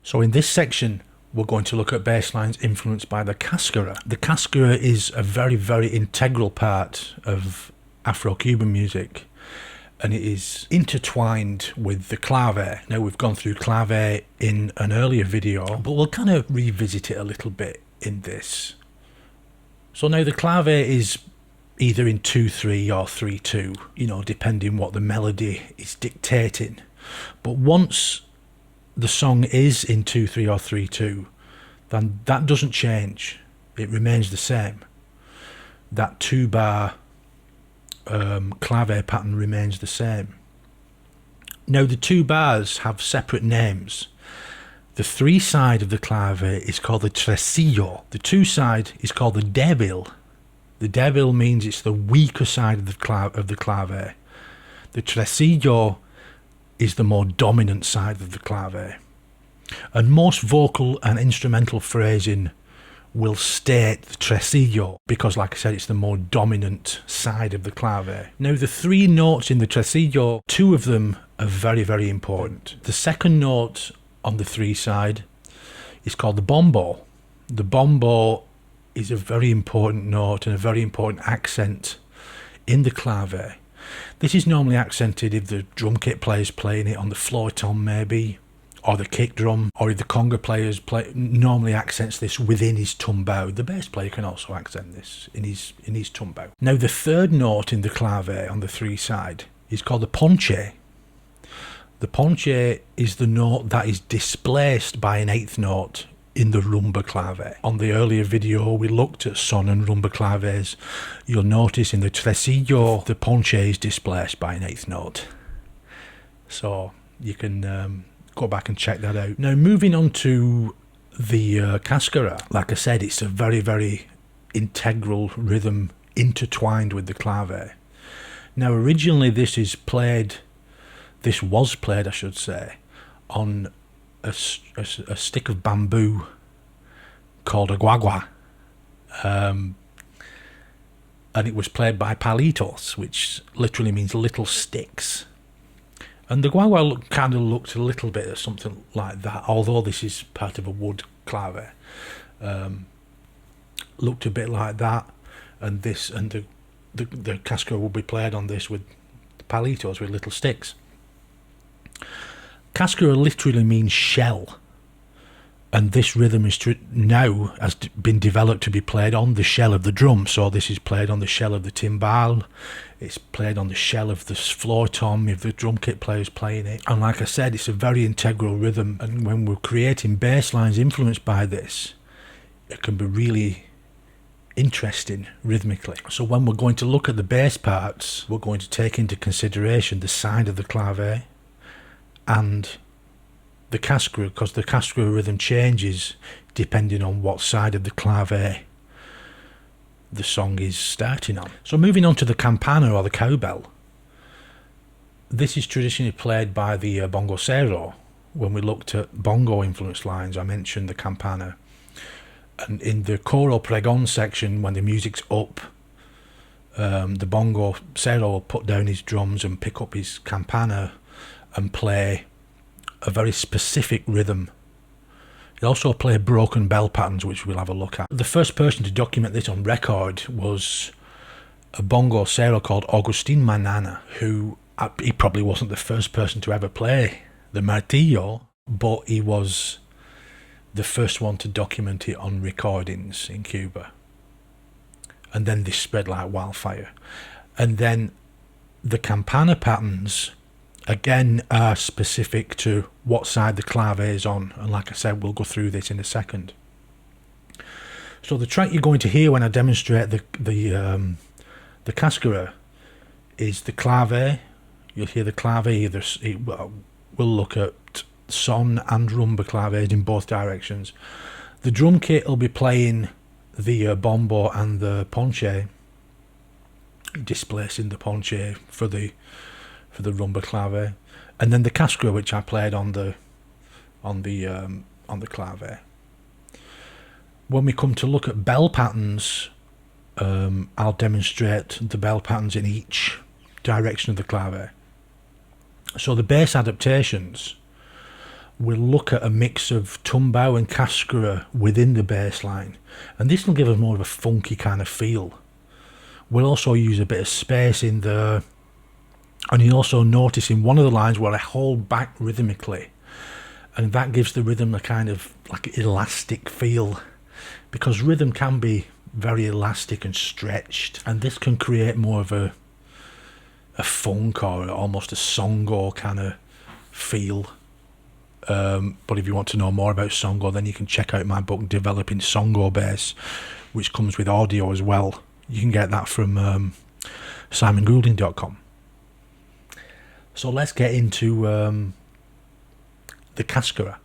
So in this section, we're going to look at bass lines influenced by the Cascara. The Cascara is a very, very integral part of Afro Cuban music, and it is intertwined with the clave. Now, we've gone through clave in an earlier video, but we'll kind of revisit it a little bit in this. So now the clave is either in 2/3 or 3/2, you know, depending what the melody is dictating. But once the song is in 2/3 or 3/2, then that doesn't change. It remains the same. That 2-bar clave pattern remains the same. Now the 2 bars have separate names. The 3 side of the clave is called the tresillo. The 2 side is called the débil. The débil means it's the weaker side of the clave. The tresillo is the more dominant side of the clave. And most vocal and instrumental phrasing will state the tresillo because, like I said, it's the more dominant side of the clave. Now, the 3 notes in the tresillo, 2 of them are very, very important. The second note on the 3 side is called the bombo. The bombo is a very important note and a very important accent in the clave. This is normally accented if the drum kit player's playing it on the floor tom maybe, or the kick drum, or if the conga player's normally accents this within his tumbao. The bass player can also accent this in his tumbao. Now the third note in the clave on the 3 side is called the ponche. The ponche is the note that is displaced by an 8th note in the rumba clave. On the earlier video we looked at son and rumba claves. You'll notice in the tresillo the ponche is displaced by an 8th note. So you can go back and check that out. Now moving on to the Cascara, like I said, it's a very, very integral rhythm intertwined with the clave. Now originally this was played, I should say, on a stick of bamboo called a Gua Gua. And it was played by Palitos, which literally means little sticks. And the Gua Gua kind of looked a little bit at something like that, although this is part of a wood clave. Looked a bit like that, and the Cascara will be played on this with Palitos, with little sticks. Cascara literally means shell, and this rhythm is now has been developed to be played on the shell of the drum. So this is played on the shell of the timbal, it's played on the shell of the floor tom if the drum kit player is playing it. And like I said, it's a very integral rhythm, and when we're creating bass lines influenced by this, it can be really interesting rhythmically. So when we're going to look at the bass parts, we're going to take into consideration the side of the clave and the Cascara, because the Cascara rhythm changes depending on what side of the clave the song is starting on. So moving on to the campana or the cowbell, this is traditionally played by the bongocero. When we looked at bongo influence lines, I mentioned the campana, and in the coro pregon section, when the music's up, the bongocero will put down his drums and pick up his campana and play a very specific rhythm. He also played broken bell patterns, which we'll have a look at. The first person to document this on record was a bongocero called Agustin Manana, who he probably wasn't the first person to ever play the martillo, but he was the first one to document it on recordings in Cuba. And then this spread like wildfire. And then the campana patterns again are specific to what side the clave is on, and like I said, we'll go through this in a second. So the track you're going to hear when I demonstrate the Cascara is the clave. You'll hear the clave either. We'll look at son and rumba claves in both directions. The drum kit will be playing the bombo and the ponche, displacing the ponche for the rumba clave, and then the Cascara, which I played on the clave. When we come to look at bell patterns, I'll demonstrate the bell patterns in each direction of the clave. So the bass adaptations we'll look at a mix of tumbao and cascara within the bass line, and this will give us more of a funky kind of feel. We'll also use a bit of space in there, and you'll also notice in one of the lines where I hold back rhythmically, and that gives the rhythm a kind of like elastic feel, because rhythm can be very elastic and stretched, and this can create more of a funk or almost a songo kind of feel. But if you want to know more about songo, then you can check out my book Developing Songo Bass, which comes with audio as well. You can get that from simongoulding.com. So let's get into the Cascara.